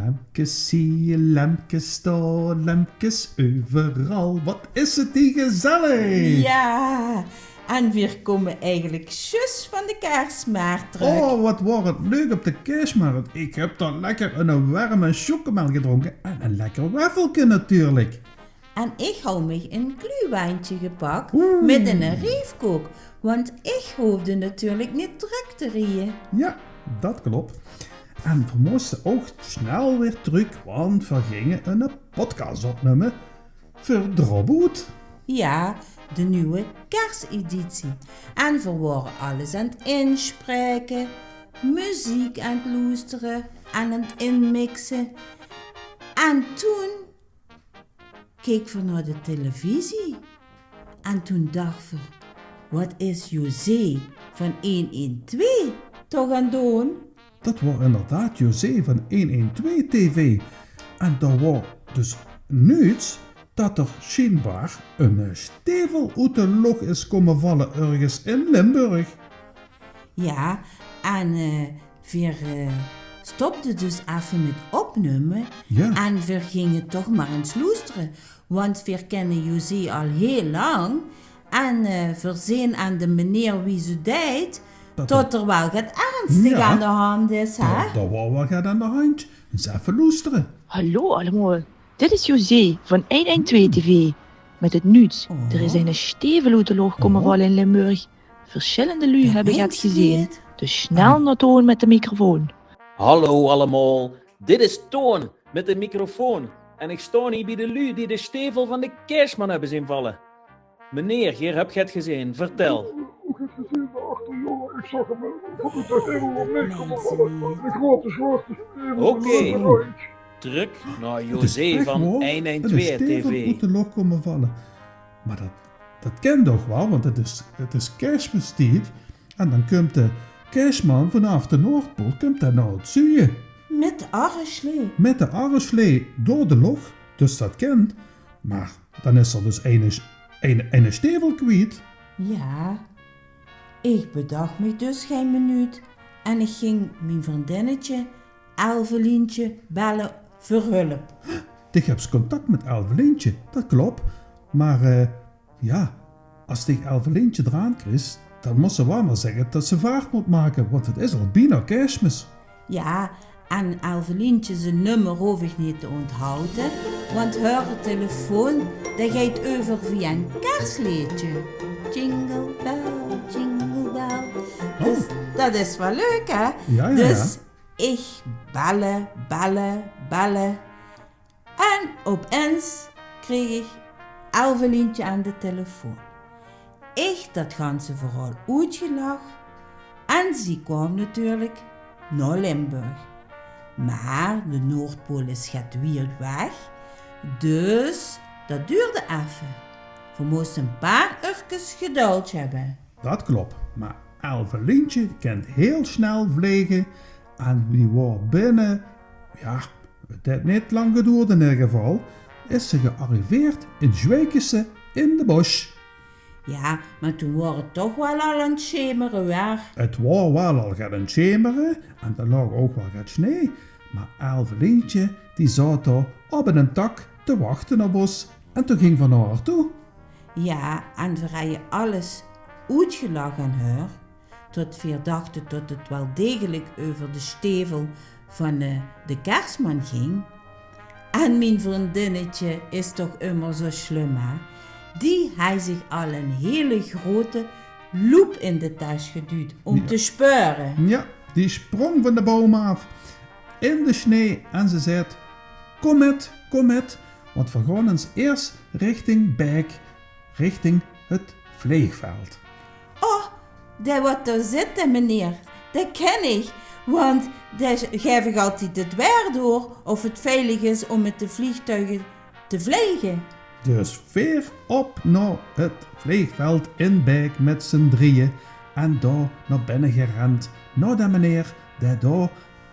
Lampjes zie je, lampjes staan, lampjes overal. Wat is het die gezellig? Ja, en weer komen eigenlijk zus van de kerstmarkt terug. Oh, wat wordt het leuk op de kerstmarkt. Ik heb daar lekker een warme chocomel gedronken en een lekker waffelke natuurlijk. En ik hou me een glühweintje gepakt Oeh. met een riefkoek. Want ik hoefde natuurlijk niet druk te rijden. Ja, dat klopt. En we moesten ook snel weer terug, want we gingen een podcast opnemen voor Droboet. Ja, de nieuwe kersteditie. En we waren alles aan het inspreken, muziek aan het luisteren en aan het inmixen. En toen keek we naar de televisie. En toen dacht we, wat is José van 112 toch aan het doen? Dat was inderdaad José van 112 TV. En daar was dus nieuws dat er schijnbaar een stevel uit de lucht is komen vallen ergens in Limburg. Ja, en we stopten dus even met opnemen. Ja. En we gingen toch maar eens luisteren. Want we kennen José al heel lang. En we zien aan de meneer wie ze deed, tot er wel wat ernstig Ja. aan de hand is, hè? Daar was wel wat aan de hand. Eens even luisteren. Hallo allemaal, dit is José van 112 TV met het nieuws. Oh. Er is een stevel uit de lucht komen vallen in Limburg. Verschillende lui hebben het gezien, dus snel naar Toon met de microfoon. Hallo allemaal, dit is Toon met de microfoon. En ik sta hier bij de lui die de stevel van de kerstman hebben zien vallen. Meneer, hier heb je het gezien, vertel. Ik heb gezien daarachter, jongen. Ik zag hem vanuit de hemel op neergevallen. Een grote zwarte stevel. Oké. Terug naar Het is José echt van waar, 112 een stevel TV. uit de lucht komen vallen. Maar dat kent toch wel, want het is kerstmistijd. En dan komt de kerstman vanaf de Noordpool komt hij naar het zuiden. Met de arreslee. Met de arreslee door de lucht, dus dat kent. Maar dan is er dus een stevel kwijt. Ja, ik bedacht me dus geen minuut. En ik ging mijn vriendinnetje, Elvelientje, bellen voor hulp. Ik heb contact met Elvelientje, dat klopt. Maar ja, als ik Elvelientje eraan krijgt, dan moet ze wel maar zeggen dat ze vaart moet maken, want het is al bijna kerstmis. Ja, en Elvelientje zijn nummer hoef ik niet te onthouden, want haar telefoon, dat gaat over via een kerstliedje. Jingle bell, jingle bell. Dus dat is wel leuk, hè? Ja. Dus ik bellen. En opeens kreeg ik Elvelientje aan de telefoon. Ik dat ganse vooral uitgelachen. En ze kwam natuurlijk naar Limburg. Maar de Noordpool is gaat weer weg. Dus dat duurde even. We moesten een paar uurtjes geduld hebben. Dat klopt, maar Elvelientje kent heel snel vliegen en die was binnen, ja, het heeft niet lang geduurd in ieder geval, is ze gearriveerd in Zweekse in de bos. Ja, maar toen was het toch wel al aan het schemeren weer. Het was wel al gaan schemeren en er lag ook wel wat sneeuw, maar Elvelientje die zat daar op een tak te wachten op ons en toen ging van haar toe. Ja, en we hadden alles uitgelachen aan haar. Tot we dachten dat het wel degelijk over de stevel van de kerstman ging. En mijn vriendinnetje is toch immer zo slim, hè? Die heeft zich al een hele grote loep in de tas geduwd om te speuren. Ja, die sprong van de boom af in de sneeuw en ze zei: kom met, want we gaan eens eerst richting Beek, richting het vliegveld. Oh, dat wat daar zitten, meneer, dat ken ik. Want daar geef ik altijd het weer door of het veilig is om met de vliegtuigen te vliegen. Dus weer op naar het vliegveld in Beek met z'n drieën en daar naar binnen gerend, naar de meneer die daar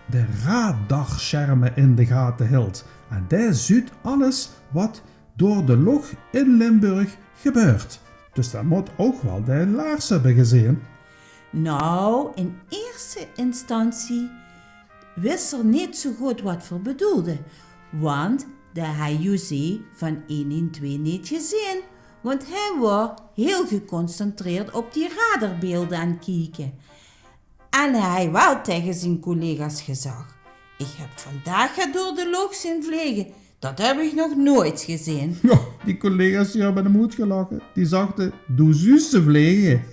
de radarschermen in de gaten hield. En die ziet alles wat door de lucht in Limburg gebeurt. Dus dat moet ook wel de laars hebben gezien. Nou, in eerste instantie wist er niet zo goed wat voor bedoelde, want dat hij José van 112 niet gezien, want hij was heel geconcentreerd op die radarbeelden aan het kijken. En hij wel tegen zijn collega's gezegd, ik heb vandaag het door de lucht zien vliegen, dat heb ik nog nooit gezien. Ja, die collega's die hebben hem uitgelachen. Die zagen, doe zusse vliegen.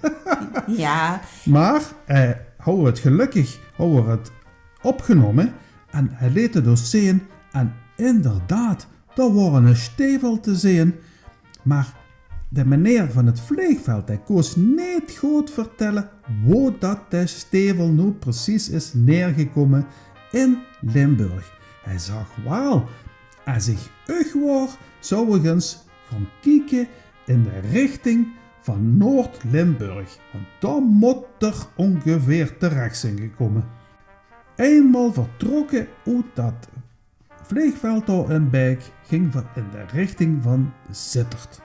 Ja, Maar hij had het gelukkig het opgenomen en hij liet het dus zien. En inderdaad, daar waren een stevel te zien. Maar de meneer van het vliegveld, hij koos niet goed vertellen waar dat de stevel nu precies is neergekomen in Limburg. Hij zag wel, als ik was, zou ik eens gaan kijken in de richting van Noord-Limburg. Want daar moet er ongeveer terecht zijn gekomen. Eenmaal vertrokken uit dat vliegveld daar in Beek, ging we in de richting van Sittard.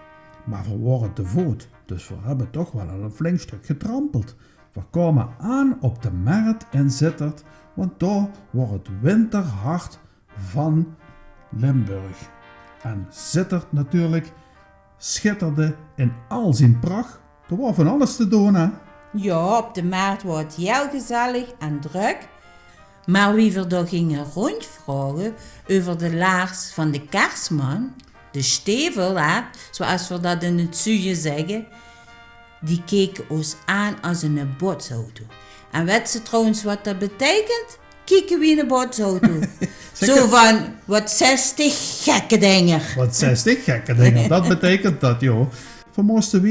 Maar we waren te voet, dus we hebben toch wel een flink stuk getrampeld. We kwamen aan op de markt in Sittard, want daar was het winterhart van Limburg. En Sittard natuurlijk schitterde in al zijn pracht. Er was van alles te doen, hè? ja, op de markt was het heel gezellig en druk. Maar wie we daar gingen rondvragen over de laars van de Kersman, de stevel, hè, zoals we dat in het zuiden zeggen, die keken ons aan als een botsauto. En weet ze trouwens wat dat betekent? Kijken wie in een botsauto. Zo van, wat 60 gekke dingen. Wat 60 gekke dingen, dat betekent dat, joh. We moesten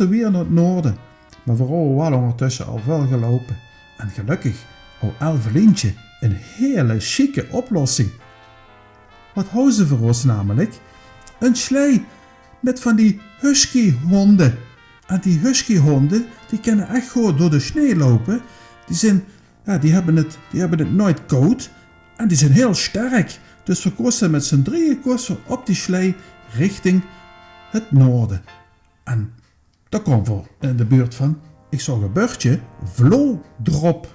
weer naar het noorden. Maar we hadden wel ondertussen al wel gelopen. En gelukkig had Elvelientje een hele chique oplossing. Wat houden ze voor ons namelijk? Een slee met van die husky-honden. En die husky-honden, die kunnen echt goed door de sneeuw lopen. Die hebben het nooit koud. En die zijn heel sterk. Dus we kozen met z'n drieën op die slee richting het noorden. En daar kwam we in de buurt van, ik zag een bordje, Vlodrop.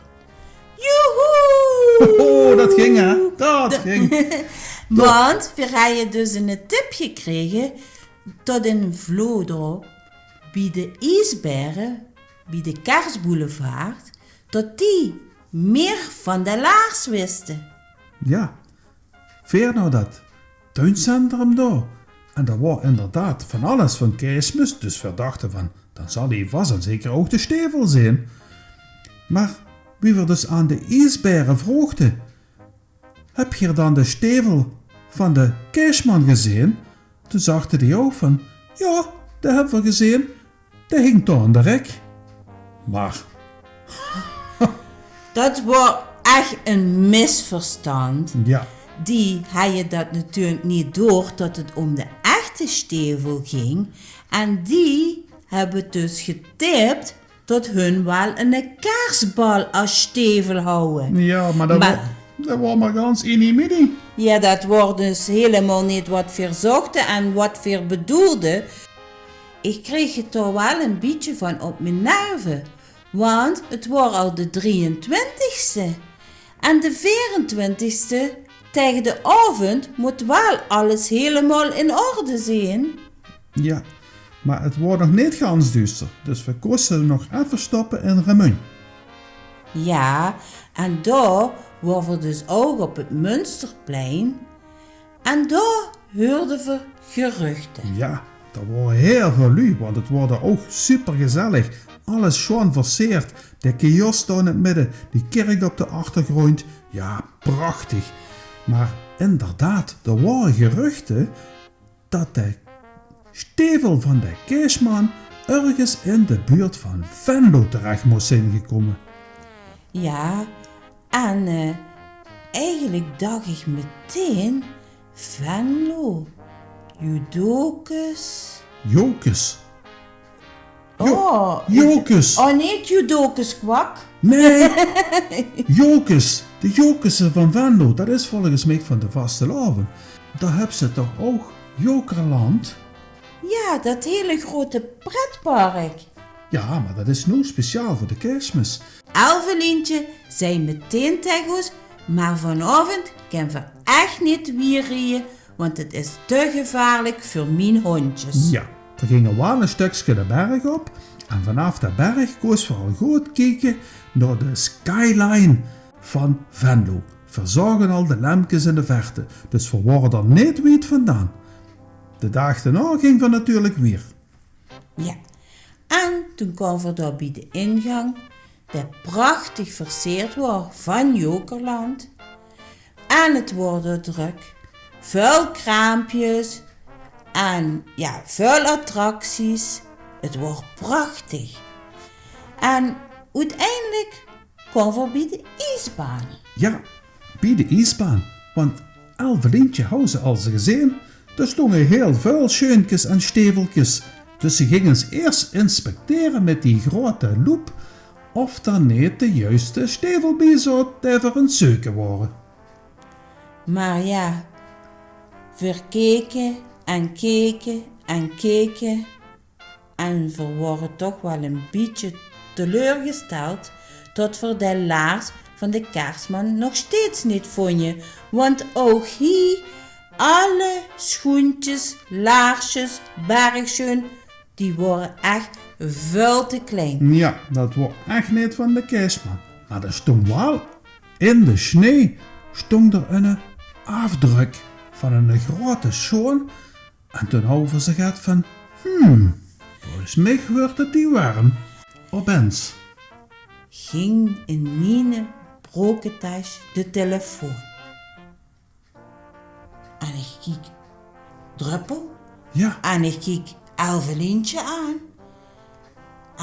Joehoe! Oh, dat ging hè, dat ging. Want we hadden dus een tip gekregen tot in Vlodrop bij de ijsbergen, bij de Karsboulevard, dat die meer van de laars wisten. Ja, veer nou dat tuincentrum daar. En daar was inderdaad van alles van Kerstmis, dus we dachten van, dan zal hij vast en zeker ook de stevel zijn. Maar wie we dus aan de ijsberen vroegden, heb je dan de stevel van de Kerstman gezien? Toen zagen die ook van, ja, dat hebben we gezien, dat hing daar aan de rek. Maar Dat was echt een misverstand. ja, Die had je dat natuurlijk niet door dat het om de echte stevel ging. En die hebben dus getipt dat hun wel een kerstbal als stevel houden. ja, maar dat was maar gans inimini. Ja, dat wordt dus helemaal niet wat we zochten en wat we bedoelden. Ik kreeg het er wel een beetje van op mijn nerven. Want het was al de 23e. En de 24e, tegen de avond, moet wel alles helemaal in orde zijn. Ja, maar het wordt nog niet gans duister, dus we kosten nog even stoppen in Remun. Ja, en daar waren we dus ook op het Münsterplein. En daar hoorden we geruchten. Ja, dat was heel veel lui, want het wordt ook super gezellig. Alles schoon versierd, de kiosk daar in het midden, die kerk op de achtergrond. Ja, prachtig. Maar inderdaad, er waren geruchten dat de stevel van de Keesman ergens in de buurt van Venlo terecht moest zijn gekomen. Ja, en eigenlijk dacht ik meteen Venlo, Judocus. Jokes. Oh, Jokes. oh niet Judocus kwak. Nee, Jokes. De Jokersen van Venlo, dat is volgens mij van de vastelavond. Daar hebben ze toch ook Jokerland? Ja, dat hele grote pretpark. Ja, maar dat is nu speciaal voor de Kerstmis. Elvelientje zei meteen tegen ons, Maar vanavond kan we echt niet weer rijden, want het is te gevaarlijk voor mijn hondjes. Ja, we gingen wel een stukje de berg op en vanaf de berg koos we al goed kijken naar de skyline van Venlo. We zagen al de lampjes in de verte, dus we waren er niet weet vandaan. De dag daarna gingen we natuurlijk weer. Ja, en toen kwamen we daar bij de ingang, dat prachtig versierd was van Jokerland. En het wordt druk, veel kraampjes en ja, veel attracties. Het wordt prachtig. En uiteindelijk kwamen we bij de ijsbaan. Ja, bij de ijsbaan, want Elvelintje had ze al gezien. Er stonden heel veel scheuntjes en steveltjes. Dus ze gingen ze eerst inspecteren met die grote loep of er niet de juiste stevel bij zat die voor een zoeken waren. Maar ja, we keken en keken en keken en we waren toch wel een beetje teleurgesteld tot we de laars van de Kerstman nog steeds niet vonden. Want ook hier, alle schoentjes, laarsjes, bergschoen, die waren echt veel te klein. Ja, dat was echt niet van de Kerstman. Maar er stond wel in de sneeuw stond er een afdruk van een grote schoen. En toen hadden we ze gehad van, volgens mij wordt het die warm. Opeens. Ging in mijn brokentas de telefoon. En ik kijk Druppel Ja, en ik kijk Elvelintje aan.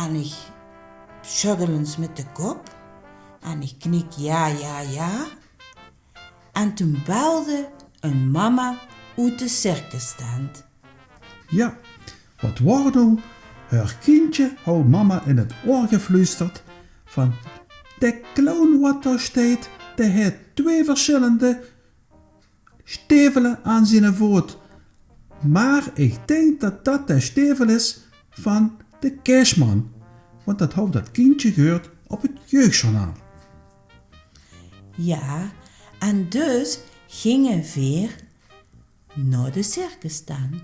En ik schuddel eens met de kop. En ik knik ja, ja, ja. En toen belde een mama uit de circusstand. ja. Wat was nou? Haar kindje had mama in het oor gefluisterd van, de clown wat daar staat, die heeft 2 verschillende stevelen aan zijn voet. Maar ik denk dat dat de stevel is van de Kerstman. Want dat had dat kindje gehoord op het jeugdjournaal. Ja, en dus gingen we weer naar de circusstand.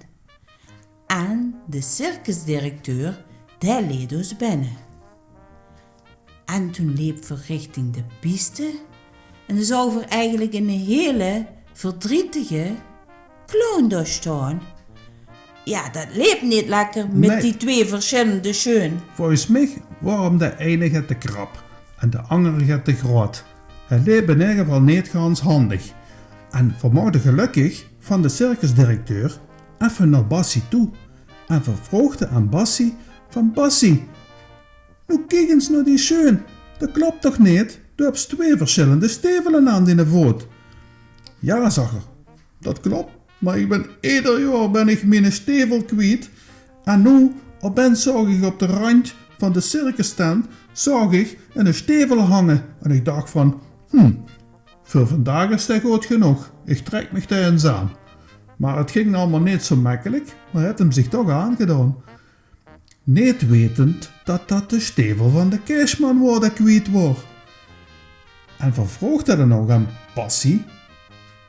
En de circusdirecteur, die leed ons binnen. En toen liep we richting de piste en zou er eigenlijk een hele verdrietige clown daar staan. Ja, dat liep niet lekker met Nee. die 2 verschillende schoen. Volgens mij waren de ene te krap en de andere te groot. Hij leek in ieder geval niet gans handig. En we mochten gelukkig van de circusdirecteur even naar Bassie toe. En we vroegen aan Bassie van Bassie, nou kijk eens naar die schoen. Dat klopt toch niet? Du hebt 2 verschillende stevelen aan die voet. Ja, zag er. Dat klopt. Maar ieder jaar ben ik mijn stevel kwijt. En nu, opeens zag ik op de rand van de circusstand, zag ik een stevel hangen. En ik dacht van, voor vandaag is dat goed genoeg. Ik trek me daar eens aan. Maar het ging allemaal niet zo makkelijk, maar hij had hem zich toch aangedaan. Niet wetend dat dat de stevel van de Kerstman worden kwijt wordt. En we vroegen er nog aan Bassie,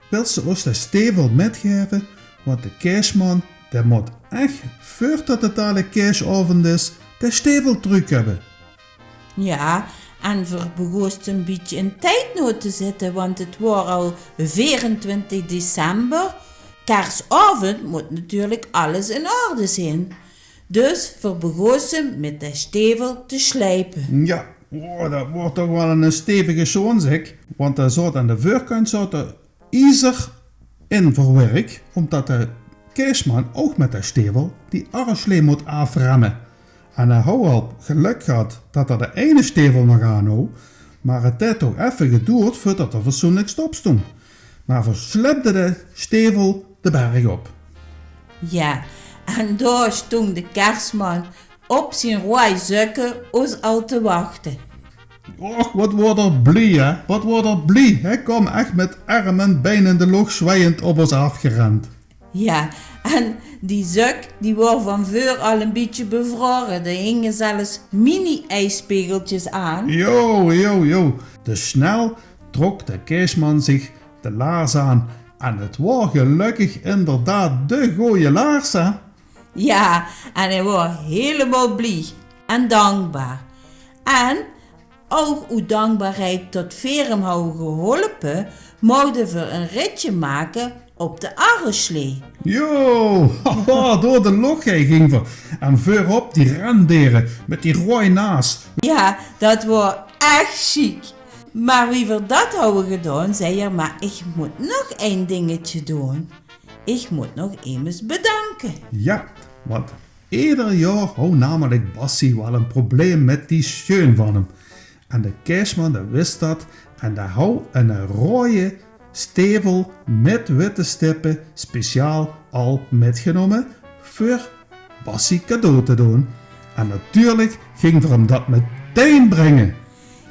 wil ze ons de stevel metgeven, want de Kerstman, die moet echt, voordat het alle kerstavond is, de stevel terug hebben. Ja, en we begonnen een beetje in tijdnood te zitten, want het was al 24 december. Kerstavond moet natuurlijk alles in orde zijn. Dus we begonnen met de stevel te slijpen. Ja, dat wordt toch wel een stevige schoen, zeg. Want daar zat aan de voorkant er ijzer in verwerkt, omdat de Kerstman ook met de stevel die arreslee moet afremmen. En hij had al geluk gehad dat er de ene stevel nog aan had, maar het heeft toch even geduurd voordat er fatsoenlijk stop stond. Maar we slepten de stevel de berg op. Ja, en daar stond de Kerstman op zijn rode zukken ons al te wachten. Och, wat wordt er blij, hè? Wat wordt er blij. Hij kwam echt met arm en been in de lucht zwaaiend op ons afgerend. Ja, en die zuk die was van voor al een beetje bevroren. Er hingen zelfs mini-ijspegeltjes aan. Jo. Dus snel trok de kerstman zich de laars aan. En het was gelukkig inderdaad de goeie laars, hè? Ja, en hij was helemaal blij en dankbaar. En ook uw dankbaarheid tot veer hem hadden geholpen, mochten we een ritje maken op de arreslee. Yo, haha, door de lochhei ging we. En voorop die rendieren met die rode naas. Ja, dat was echt chic. Maar wie we dat hadden gedaan, zei er, maar ik moet nog één dingetje doen. Ik moet nog eens bedanken. Ja, want ieder jaar had namelijk Bassie wel een probleem met die schoen van hem. En de kerstman die wist dat en die had een rode stevel met witte stippen speciaal al metgenomen voor Bassie cadeau te doen. En natuurlijk ging we hem dat meteen brengen.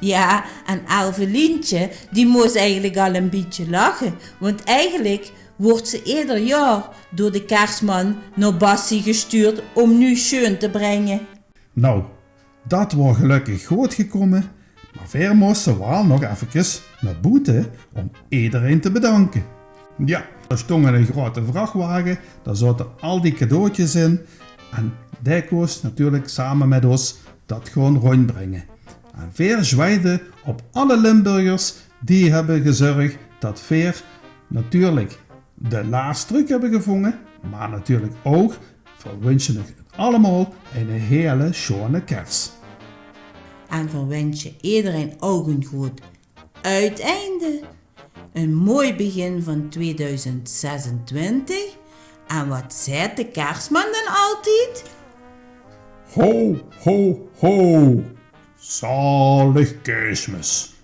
Ja, en Alvelientje, die moest eigenlijk al een beetje lachen. Want eigenlijk wordt ze ieder jaar door de kerstman naar Bassie gestuurd om nu schoon te brengen. Nou, dat was gelukkig goed gekomen, maar weer moesten we wel nog even naar buiten om iedereen te bedanken. Ja, er stond een grote vrachtwagen, daar zaten al die cadeautjes in en die koos natuurlijk samen met ons dat gewoon rondbrengen. En Veer zwaaide op alle Limburgers die hebben gezorgd dat Veer natuurlijk de laatste truc hebben gevonden, maar natuurlijk ook verwensen ik allemaal een hele schone kerst. En verwens je iedereen ook een goed uiteinde. Een mooi begin van 2026. En wat zei de kerstman dan altijd? Ho, ho, ho! Zalig Kerstmis!